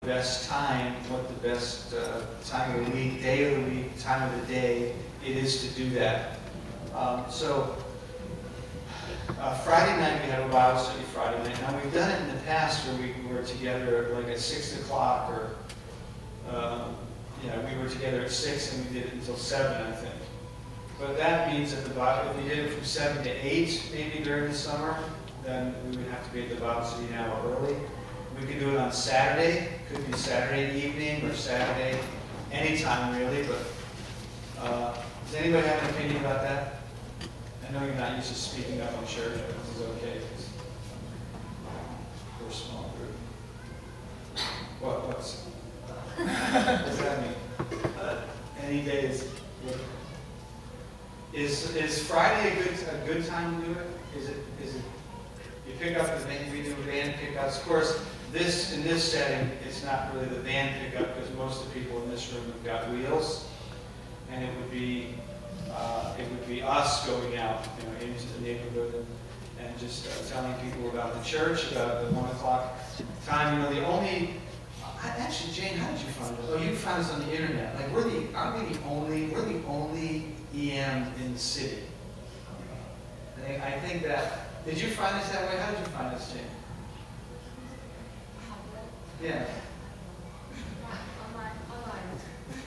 best time, what the best time of the week, day of the week, time of the day it is to do that. Friday night we had a Bible study Friday night. Now we've done it in the past where we were together like at 6 o'clock or we were together at 6 and we did it until 7, I think. But that means that if we did it from 7 to 8 maybe during the summer, then we would have to be at the Bible study an hour early. We could do it on Saturday. Could be Saturday evening or Saturday, anytime really. But does anybody have an opinion about that? I know you're not used to speaking up, I'm sure. This is okay. We're a small group. What's that mean? Any day is Friday a good time to do it? Is it you pick up the band, we do band pickups. Of course, in this setting, it's not really the band pickup because most of the people in this room have got wheels, and it would be us going out, into the neighborhood and just telling people about the church, about the 1 o'clock time. Actually, Jane, how did you find us? Oh, you found us on the internet. Like we're the only EM in the city. I think that. Did you find us that way? How did you find us, Jane? Yeah. Online.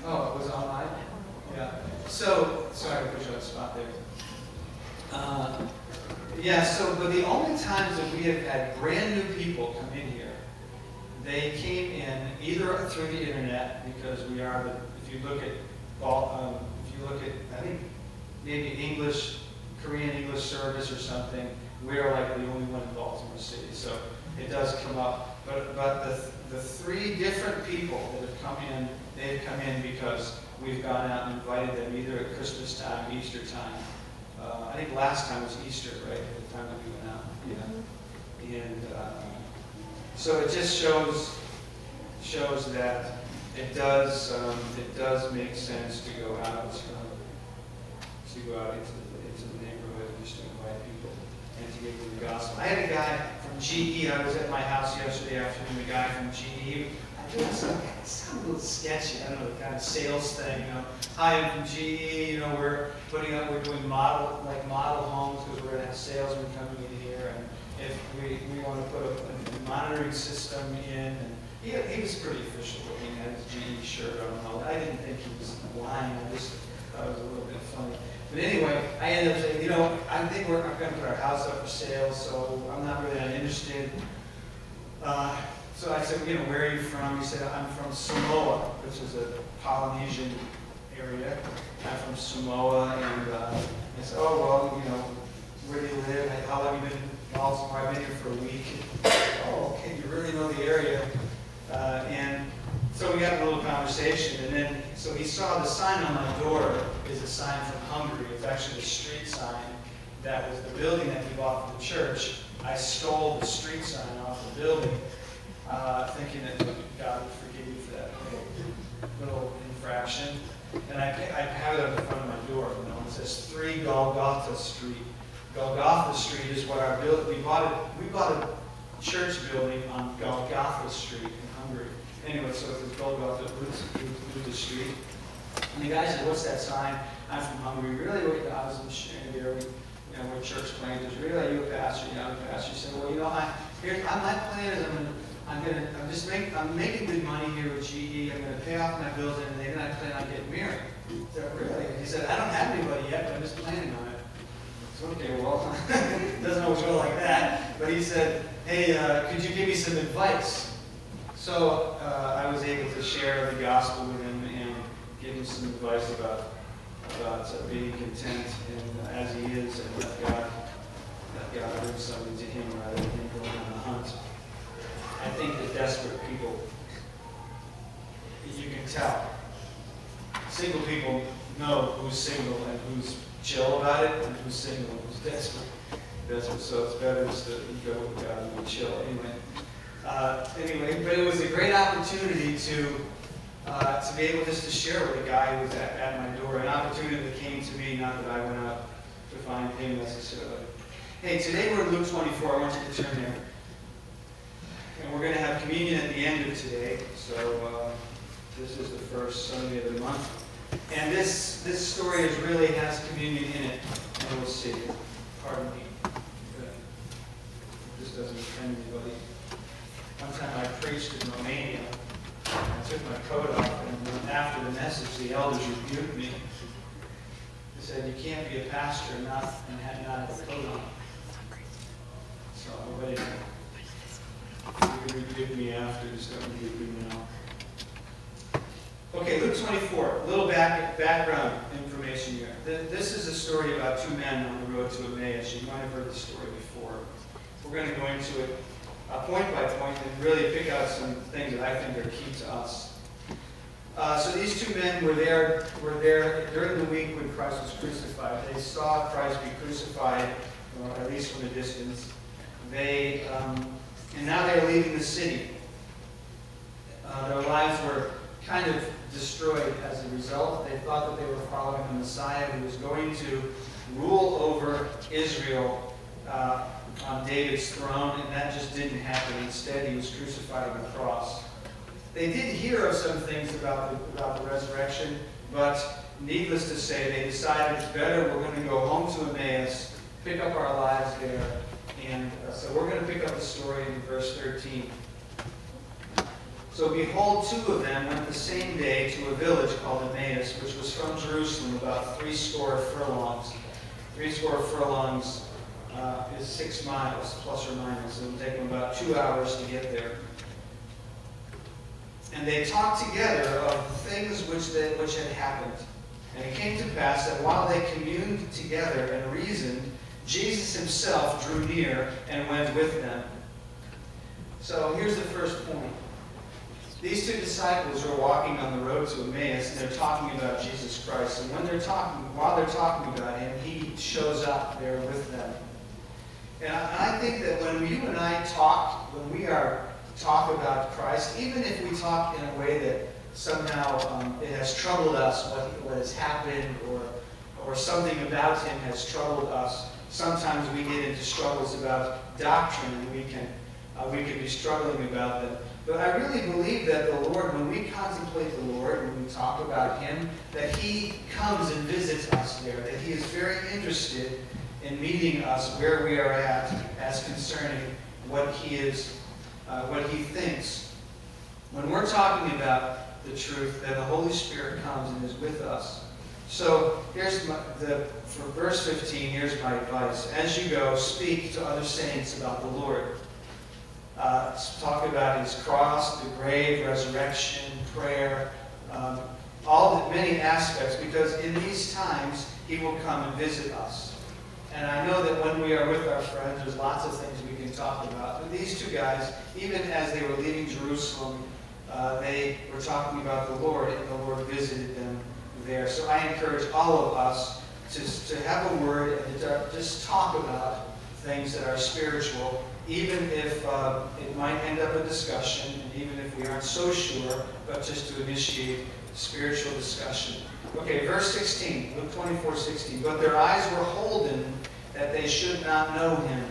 Oh, it was online? Yeah. So, sorry to put you on the spot there. But the only times that we have had brand new people come in here, they came in either through the internet, because we are if you look at, I think maybe Korean English service or something, we are like the only one in Baltimore City. So it does come up. But the 3 different people that have come in, they've come in because we've gone out and invited them either at Christmas time, Easter time. I think last time was Easter, right? At the time that we went out. Yeah. And so it just shows that it does make sense to go out into the neighborhood and just to invite people and to give them the gospel. I had a guy from GE. I was at my house yesterday afternoon. A guy from GE. It sounds a little sketchy. I don't know, the kind of sales thing. Hi, I'm from GE. We're doing model homes because we're going to have salesmen coming in here, and if we want to put a monitoring system in. And he was pretty official looking. He had his GE shirt on. I didn't think he was lying. I just thought it was a little bit funny. But anyway, I ended up saying, I think we're going to put our house up for sale, so I'm not really that interested. So I said, where are you from? He said, I'm from Samoa, which is a Polynesian area. I'm from Samoa, and I said, oh, well, where do you live? How long have you been in Baltimore? I've been here for a week. Oh, okay, you really know the area. And so we had a little conversation, and then, so he saw the sign on my door is a sign from Hungary. It's actually the street sign that was the building that we bought for the church. I stole the street sign off the building, thinking that God would forgive me for that little infraction. And I have it on the front of my door. It says 3 Golgotha Street. Golgotha Street is what our building. We bought a church building on Golgotha Street in Hungary. Anyway, so it's Golgotha Street. And the guy said, "What's that sign?" I'm from Hungary. Really, I was in Schengen. We're church planters. Really, are you a pastor? I'm a pastor. He said, "Well, my plan is I'm making good money here with GE. I'm going to pay off my bills, and then I plan on getting married." I said, "Really?" He said, "I don't have anybody yet, but I'm just planning on it." I said, "Okay, well, doesn't always go like that." But he said, "Hey, could you give me some advice?" So I was able to share the gospel with him and give him some advice about being content as he is, and let God bring something to him rather than him going on the hunt. I think that desperate people, you can tell. Single people know who's single and who's chill about it, and who's single and who's desperate. So it's better just to go with God and be chill. Anyway, but it was a great opportunity to be able just to share with a guy who was at my door. An opportunity that came to me, not that I went out to find him necessarily. Hey, today we're in Luke 24. I want you to turn there. And we're going to have communion at the end of today. So this is the first Sunday of the month. And this story really has communion in it. And we'll see. Pardon me. This doesn't offend anybody. One time I preached in Romania. I took my coat off, and after the message, the elders rebuked me. They said, "You can't be a pastor and not have a coat on." So everybody, you can rebuke me after, just don't rebuke me now. Okay, Luke 24. A little background information here. This is a story about two men on the road to Emmaus. You might have heard the story before. We're going to go into it point by point and really pick out some things that I think are key to us. So these two men were there during the week when Christ was crucified. They saw Christ be crucified, or at least from a distance. And now they're leaving the city. Their lives were kind of destroyed as a result. They thought that they were following the Messiah who was going to rule over Israel on David's throne, and that just didn't happen. Instead, he was crucified on the cross. They did hear of some things about the resurrection, but needless to say, they decided it's better we're going to go home to Emmaus, pick up our lives there. And so we're going to pick up the story in verse 13. So behold, two of them went the same day to a village called Emmaus, which was from Jerusalem about 80 furlongs. 80 furlongs is 6 miles, plus or minus. It will take them about 2 hours to get there. And they talked together of the things which had happened. And it came to pass that while they communed together and reasoned, Jesus himself drew near and went with them. So here's the first point. These two disciples are walking on the road to Emmaus, and they're talking about Jesus Christ. And while they're talking about him, he shows up there with them. And I think that when you and I talk, when we talk about Christ, even if we talk in a way that somehow it has troubled us, what has happened, or something about him has troubled us, sometimes we get into struggles about doctrine, and we can be struggling about them. But I really believe that the Lord, when we contemplate the Lord, when we talk about him, that he comes and visits us there, that he is very interested in meeting us where we are at as concerning what he is, what he thinks. When we're talking about the truth, then the Holy Spirit comes and is with us. So here's for verse 15, here's my advice. As you go, speak to other saints about the Lord. Talk about his cross, the grave, resurrection, prayer, many aspects, because in these times he will come and visit us. And I know that when we are with our friends, there's lots of things we can talk about. But these two guys, even as they were leaving Jerusalem, they were talking about the Lord, and the Lord visited them there. So I encourage all of us to have a word and to just talk about things that are spiritual, even if it might end up a discussion, and even if we aren't so sure, but just to initiate spiritual discussion. Okay, verse 16, Luke 24:16. But their eyes were holden that they should not know him.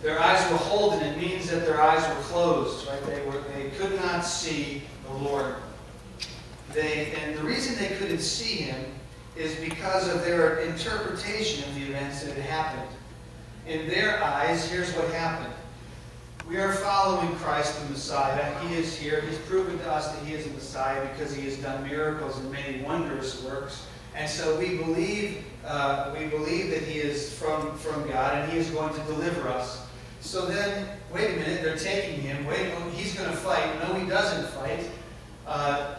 Their eyes were holden. It means that their eyes were closed, right? They could not see the Lord. And the reason they couldn't see him is because of their interpretation of the events that had happened. In their eyes, here's what happened. We are following Christ the Messiah. He is here. He's proven to us that he is the Messiah because he has done miracles and many wondrous works. And so we believe that he is from God, and he is going to deliver us. So then, wait a minute, they're taking him. Wait, he's going to fight. No, he doesn't fight.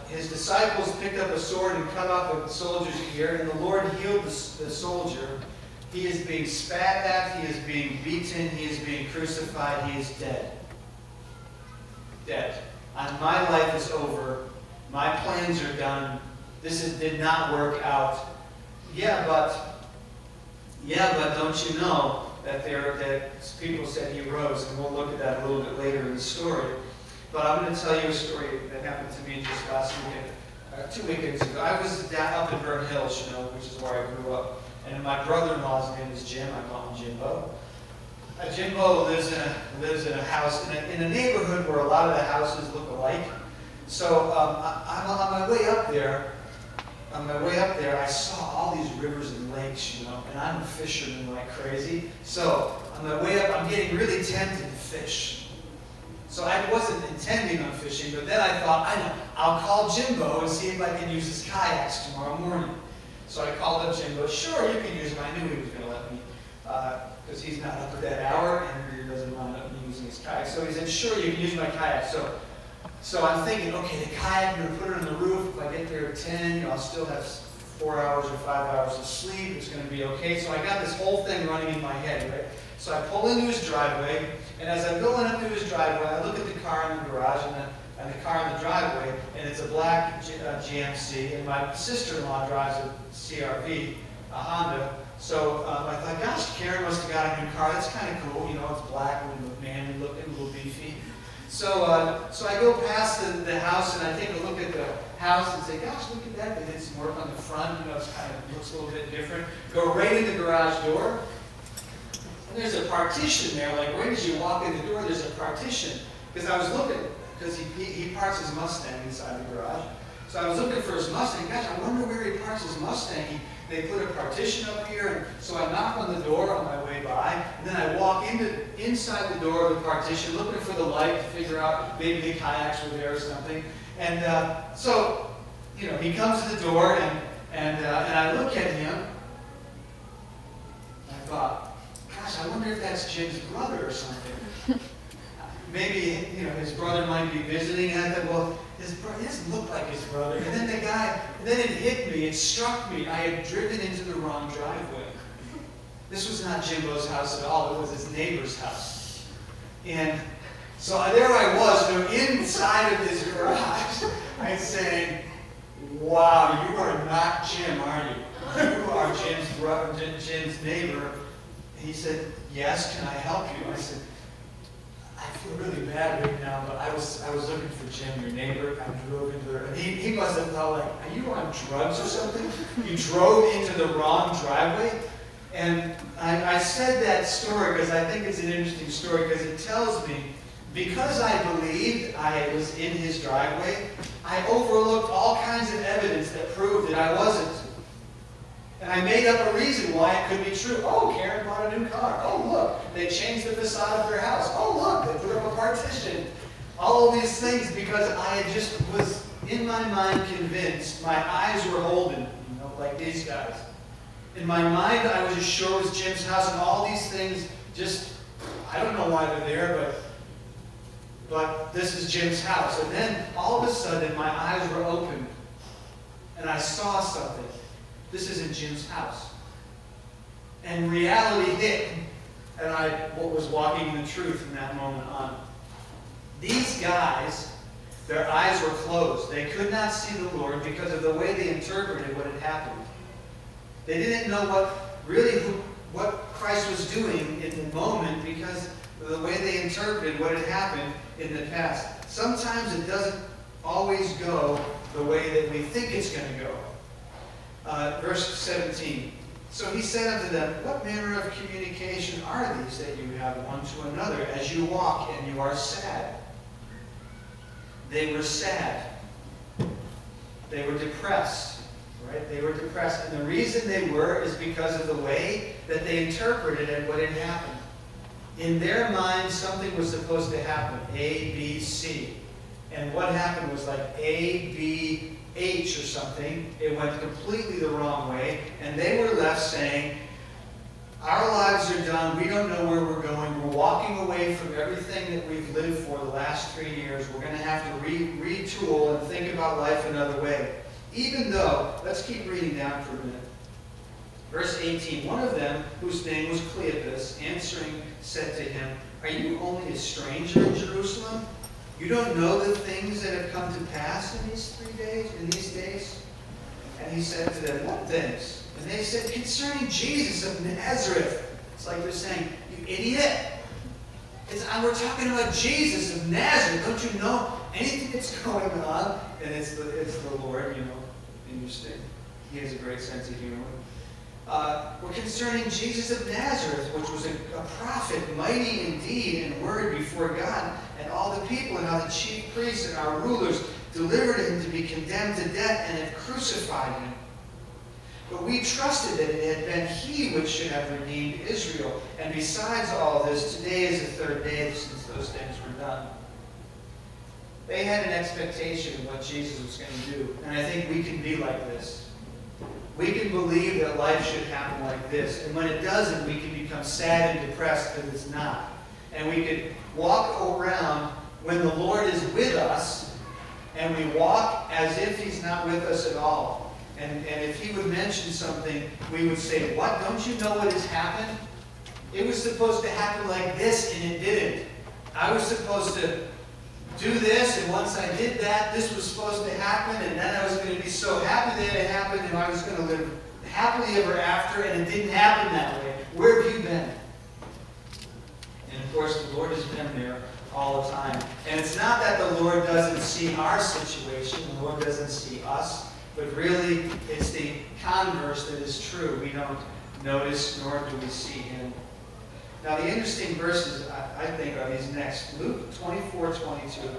His disciples picked up a sword and cut off a soldier's ear, and the Lord healed the soldier. He is being spat at, he is being beaten, he is being crucified, he is dead. Dead. And my life is over. My plans are done. Did not work out. Yeah, but don't you know that people said he rose, and we'll look at that a little bit later in the story. But I'm going to tell you a story that happened to me just last weekend, 2 weekends ago. I was up in Burnt Hills, which is where I grew up. And my brother-in-law's name is Jim. I call him Jimbo. Jimbo lives in a house in a neighborhood where a lot of the houses look alike. So I'm on my way up there. On my way up there, I saw all these rivers and lakes, and I'm a fisherman like crazy. So on my way up, I'm getting really tempted to fish. So I wasn't intending on fishing, but then I thought, I know, I'll call Jimbo and see if I can use his kayaks tomorrow morning. So I called up Jimbo. Sure, you can use them. I knew he was going to let me, because he's not up at that hour, and he doesn't mind me using his kayak. So he said, sure, you can use my kayak. So I'm thinking, okay, the kayak, I'm going to put it on the roof. If I get there at 10, I'll still have 4 hours or 5 hours of sleep. It's going to be okay. So I got this whole thing running in my head, right? So I pull into his driveway, and as I'm going up to his driveway, I look at the car in the garage and the car in the driveway, and it's a black GMC, and my sister-in-law drives a CRV, a Honda. So I thought, gosh, Karen must have got a new car. That's kind of cool. It's black and manly looking, a little beefy. So I go past the house and I take a look at the house and say, gosh, look at that. They did some work on the front. It's kind of looks a little bit different. Go right in the garage door. And there's a partition there. Like right as you walk in the door, there's a partition. Because I was looking, because he parks his Mustang inside the garage. So I was looking for his Mustang. Gosh, I wonder where he parks his Mustang. They put a partition up here, and so I knock on the door on my way by, and then I walk inside the door of the partition, looking for the light to figure out maybe the kayaks were there or something. And so, he comes to the door, and I look at him. I thought, gosh, I wonder if that's Jim's brother or something. Maybe his brother might be visiting. And I thought, well, he doesn't look like his brother. And then it hit me, it struck me. I had driven into the wrong driveway. This was not Jimbo's house at all, it was his neighbor's house. And so there I was, inside of his garage. I'm saying, wow, you are not Jim, are you? You are Jim's brother, Jim's neighbor. He said, yes, can I help you? I said, I feel really bad right now, but I was looking for Jim, your neighbor. I drove into there. He must have thought, like, are you on drugs or something? You drove into the wrong driveway? And I said that story because I think it's an interesting story because it tells me, because I believed I was in his driveway, I overlooked all kinds of evidence that proved that I wasn't. And I made up a reason why it could be true. Oh, Karen bought a new car. Oh, look, they changed the facade of their house. Oh, look, they put up a partition. All of these things because I just was, in my mind, convinced. My eyes were holden, like these guys. In my mind, I was just sure it was Jim's house, and all these things just, I don't know why they're there, but this is Jim's house. And then, all of a sudden, my eyes were open, and I saw something. This isn't Jim's house. And reality hit, and I was walking in the truth from that moment on. These guys, their eyes were closed. They could not see the Lord because of the way they interpreted what had happened. They didn't know what Christ was doing in the moment because of the way they interpreted what had happened in the past. Sometimes it doesn't always go the way that we think it's going to go. Verse 17. So he said unto them, what manner of communication are these that you have one to another as you walk and you are sad? They were sad. They were depressed. Right? They were depressed. And the reason they were is because of the way that they interpreted and what had happened. In their minds, something was supposed to happen. A, B, C. And what happened was like A, B, H or something. It went completely the wrong way. And they were left saying, our lives are done. We don't know where we're going. We're walking away from everything that we've lived for the last 3 years. We're going to have to retool and think about life another way. Even though, let's keep reading down for a minute. Verse 18, one of them, whose name was Cleopas, answering, said to him, are you only a stranger in Jerusalem? You don't know the things that have come to pass in these 3 days, in these days? And he said to them, what things? And they said, concerning Jesus of Nazareth. It's like they're saying, you idiot. We're talking about Jesus of Nazareth. Don't you know anything that's going on? And it's the Lord, Interesting. He has a great sense of humor. were concerning Jesus of Nazareth, which was a prophet, mighty in deed and word before God and all the people, and how the chief priests and our rulers delivered him to be condemned to death and have crucified him. But we trusted that it had been he which should have redeemed Israel. And besides all this, today is the third day since those things were done. They had an expectation of what Jesus was going to do. And I think we can be like this. We can believe that life should happen like this. And when it doesn't, we can become sad and depressed because it's not. And we could walk around when the Lord is with us, and we walk as if he's not with us at all. And if he would mention something, we would say, what? Don't you know what has happened? It was supposed to happen like this, and it didn't. I was supposed to do this, and once I did that, this was supposed to happen, and then I was going to be so happy that it happened, and I was going to live happily ever after, and it didn't happen that way. Where have you been? And of course, the Lord has been there all the time. And it's not that the Lord doesn't see our situation, the Lord doesn't see us, but really, it's the converse that is true. We don't notice, nor do we see him. Now, the interesting verses, I think, are these next. Luke 24:22.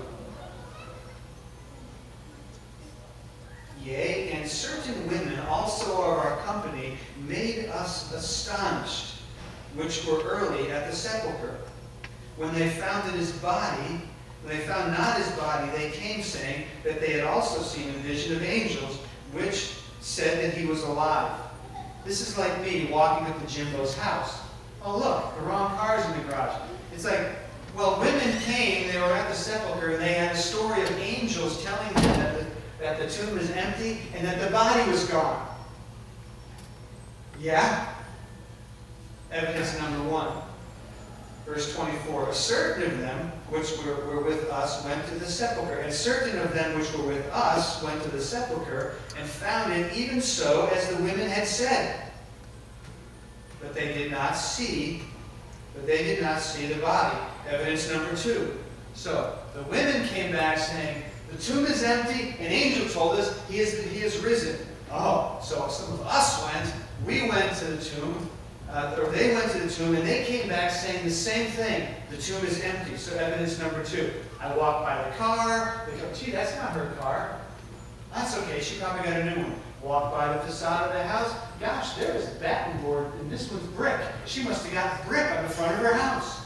Yea, and certain women also of our company made us astonished, which were early at the sepulchre. When they found not his body, they came, saying that they had also seen a vision of angels, which said that he was alive. This is like me walking up to Jimbo's house. Oh, look, the wrong car's in the garage. It's like, well, women came, they were at the sepulchre, and they had a story of angels telling them that the tomb is empty and that the body was gone. Yeah? Evidence number one. Verse 24, certain of them which were with us went to the sepulchre, and certain of them which were with us went to the sepulchre, and found it even so as the women had said. But they did not see the body. Evidence number two. So, the women came back saying, the tomb is empty, an angel told us he is risen. Oh, so some of us went, we went to the tomb, or they went to the tomb, and they came back saying the same thing. The tomb is empty. So evidence number two. I walked by the car. They go, gee, that's not her car. That's okay. She probably got a new one. Walked by the facade of the house. Gosh, there is a batten board, and this one's brick. She must have got brick on the front of her house.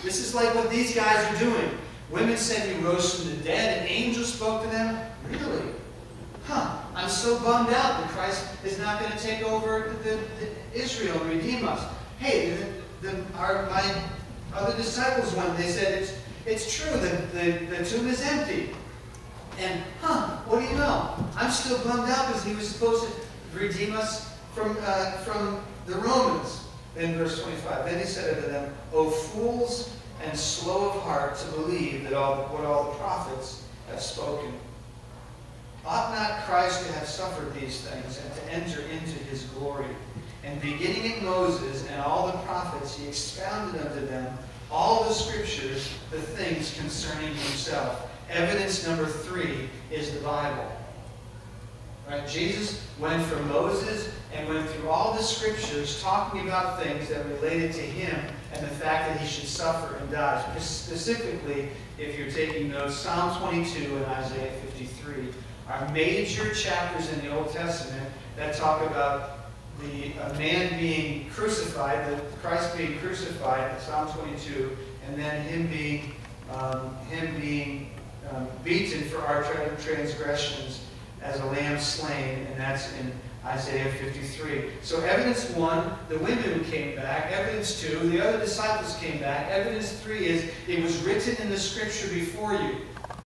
This is like what these guys are doing. Women said he rose from the dead, and angels spoke to them. Really? Huh. I'm so bummed out that Christ is not going to take over the Israel and redeem us. Hey, my other disciples went, they said, it's true that the tomb is empty. And, what do you know? I'm still bummed out because he was supposed to redeem us from the Romans. In verse 25, then he said unto them, O fools and slow of heart to believe that what all the prophets have spoken. Ought not Christ to have suffered these things and to enter into his glory? And beginning at Moses and all the prophets, he expounded unto them all the scriptures, the things concerning himself. Evidence number three is the Bible. Right? Jesus went from Moses and went through all the scriptures talking about things that related to him and the fact that he should suffer and die. Specifically, if you're taking notes, Psalm 22 and Isaiah 53 are major chapters in the Old Testament that talk about a man being crucified, Christ being crucified, Psalm 22, and then him being beaten for our transgressions as a lamb slain, and that's in Isaiah 53. So evidence one, the women came back. Evidence two, the other disciples came back. Evidence three is it was written in the scripture before you.